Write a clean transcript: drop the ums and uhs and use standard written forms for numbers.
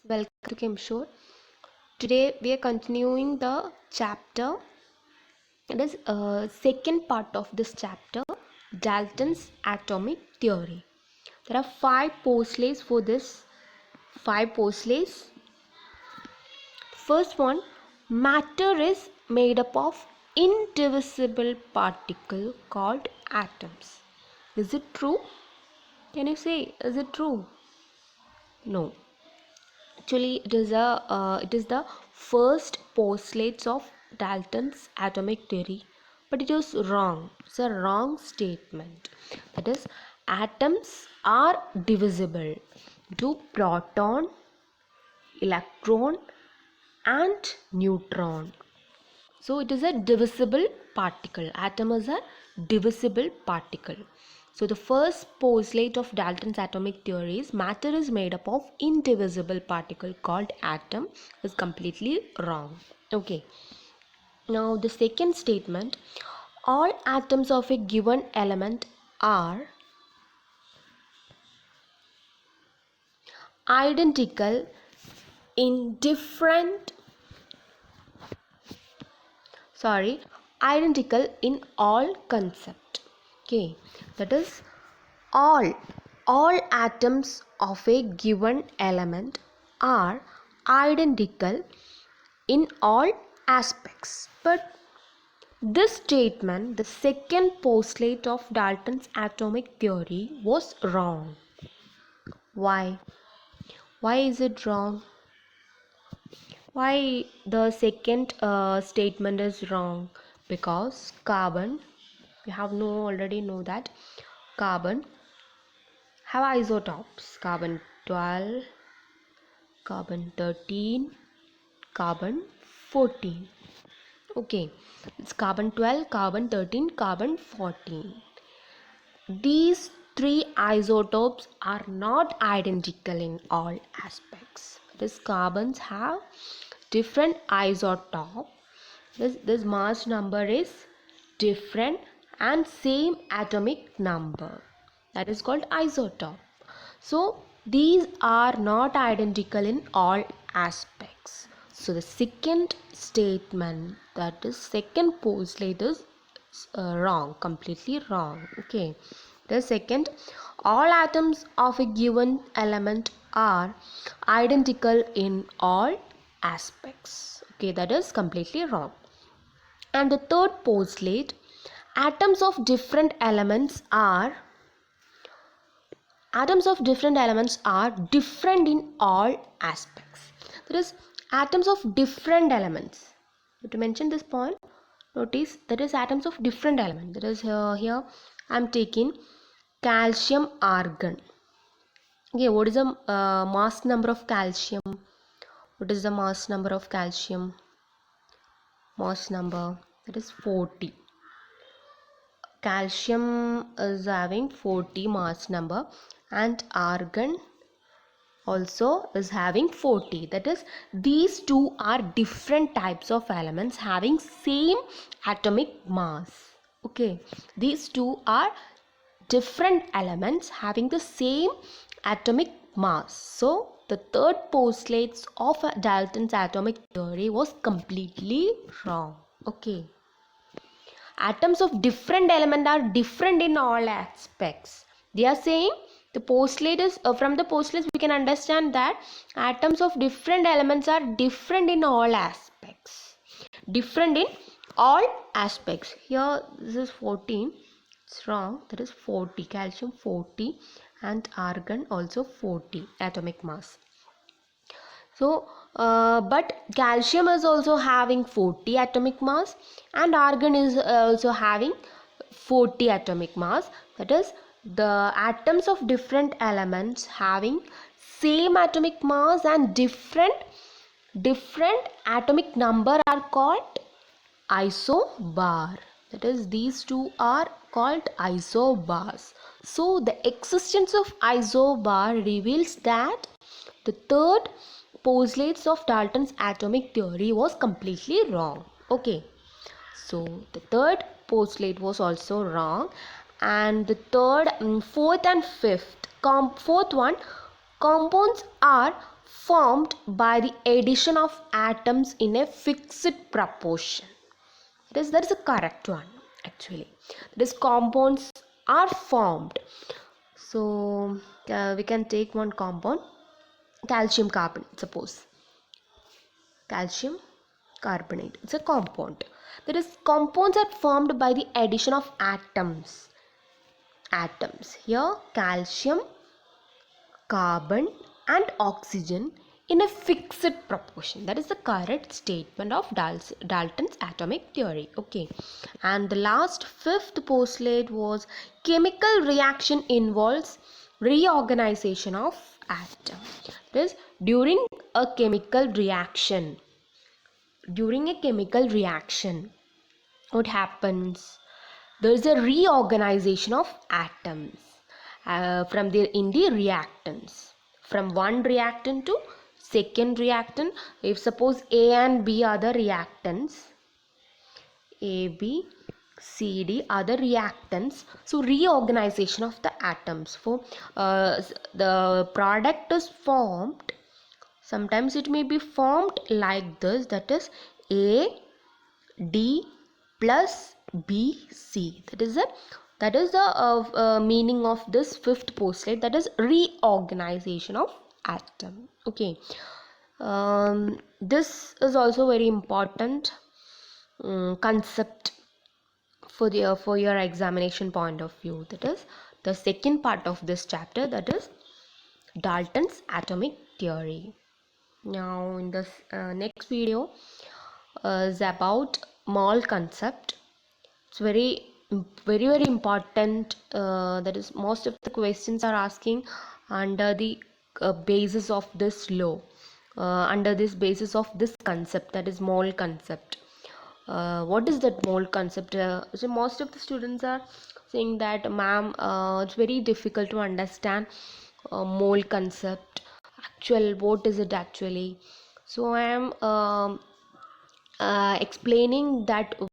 Welcome to Kimshore. Today we are continuing the chapter. It is second part of this chapter, Dalton's atomic theory. There are five postulates for this. Five postulates. First one, matter is made up of indivisible particle called atoms. Is it true? Can you say, is it true? No. Actually, it is the first postulates of Dalton's atomic theory, but it is wrong. It's a wrong statement. That is, atoms are divisible into proton, electron, and neutron. So it is a divisible particle. Atom is a divisible particle. So the first postulate of Dalton's atomic theory is matter is made up of indivisible particle called atom is completely wrong. Okay. Now the second statement, all atoms of a given element are identical in identical in all concept. Okay, that is all atoms of a given element are identical in all aspects. But this statement, the second postulate of Dalton's atomic theory, was wrong. Why is it wrong? Why the second statement is wrong? Because carbon, we have already know that carbon have isotopes: carbon 12, carbon 13, carbon 14. Okay, it's carbon 12, carbon 13, carbon 14. These three isotopes are not identical in all aspects. These carbons have different isotope. This mass number is different and same atomic number. That is called isotope. So these are not identical in all aspects. So the second statement, that is second postulate, is wrong, completely wrong. Okay, the second, all atoms of a given element are identical in all aspects. Okay, that is completely wrong. And the third postulate, atoms of different elements are different in all aspects. That is, atoms of different elements. To mention this point, notice that is atoms of different elements. That is here I am taking calcium argon. Okay, what is the mass number of calcium? What is the mass number of calcium? Mass number, that is 40. Calcium is having 40 mass number, and argon also is having 40. That is, these two are different types of elements having same atomic mass. Okay, these two are different elements having the same atomic mass. So the third postulate of Dalton's atomic theory was completely wrong. Okay, atoms of different element are different in all aspects. They are saying the postulate is from the postulates we can understand that atoms of different elements are different in all aspects. Different in all aspects. Here this is 14. It's wrong. That is 40. Calcium 40 and argon also 40 atomic mass. So but calcium is also having 40 atomic mass and argon is also having 40 atomic mass. That is, the atoms of different elements having same atomic mass and different atomic number are called isobar. That is, these two are called isobars. So the existence of isobar reveals that the third postulates of Dalton's atomic theory was completely wrong. Okay, so the third postulate was also wrong, and the fourth and fifth, fourth one, compounds are formed by the addition of atoms in a fixed proportion. That is the correct one actually. These compounds are formed. So we can take one compound, calcium carbonate. Suppose calcium carbonate, it's a compound. That is, compounds are formed by the addition of atoms. Here calcium, carbon and oxygen in a fixed proportion. That is the correct statement of Dalton's atomic theory. Okay, and the last fifth postulate was chemical reaction involves reorganization of atom. That is, during a chemical reaction, what happens? There is a reorganization of atoms from in the reactants, from one reactant to second reactant. If suppose A and B are the reactants, A, B, C, D are the reactants, so reorganization of the atoms for the product is formed. Sometimes it may be formed like this, that is A, D plus B, C. That is the meaning of this fifth postulate, that is reorganization of atom. Okay, this is also very important concept for your examination point of view. That is the second part of this chapter, that is Dalton's atomic theory. Now in this next video is about mole concept. It's very important. That is, most of the questions are asking under the basis of this law, under this basis of this concept, that is mole concept. What is that mole concept? So most of the students are saying that, ma'am, it's very difficult to understand mole concept. What is it actually? So I am explaining that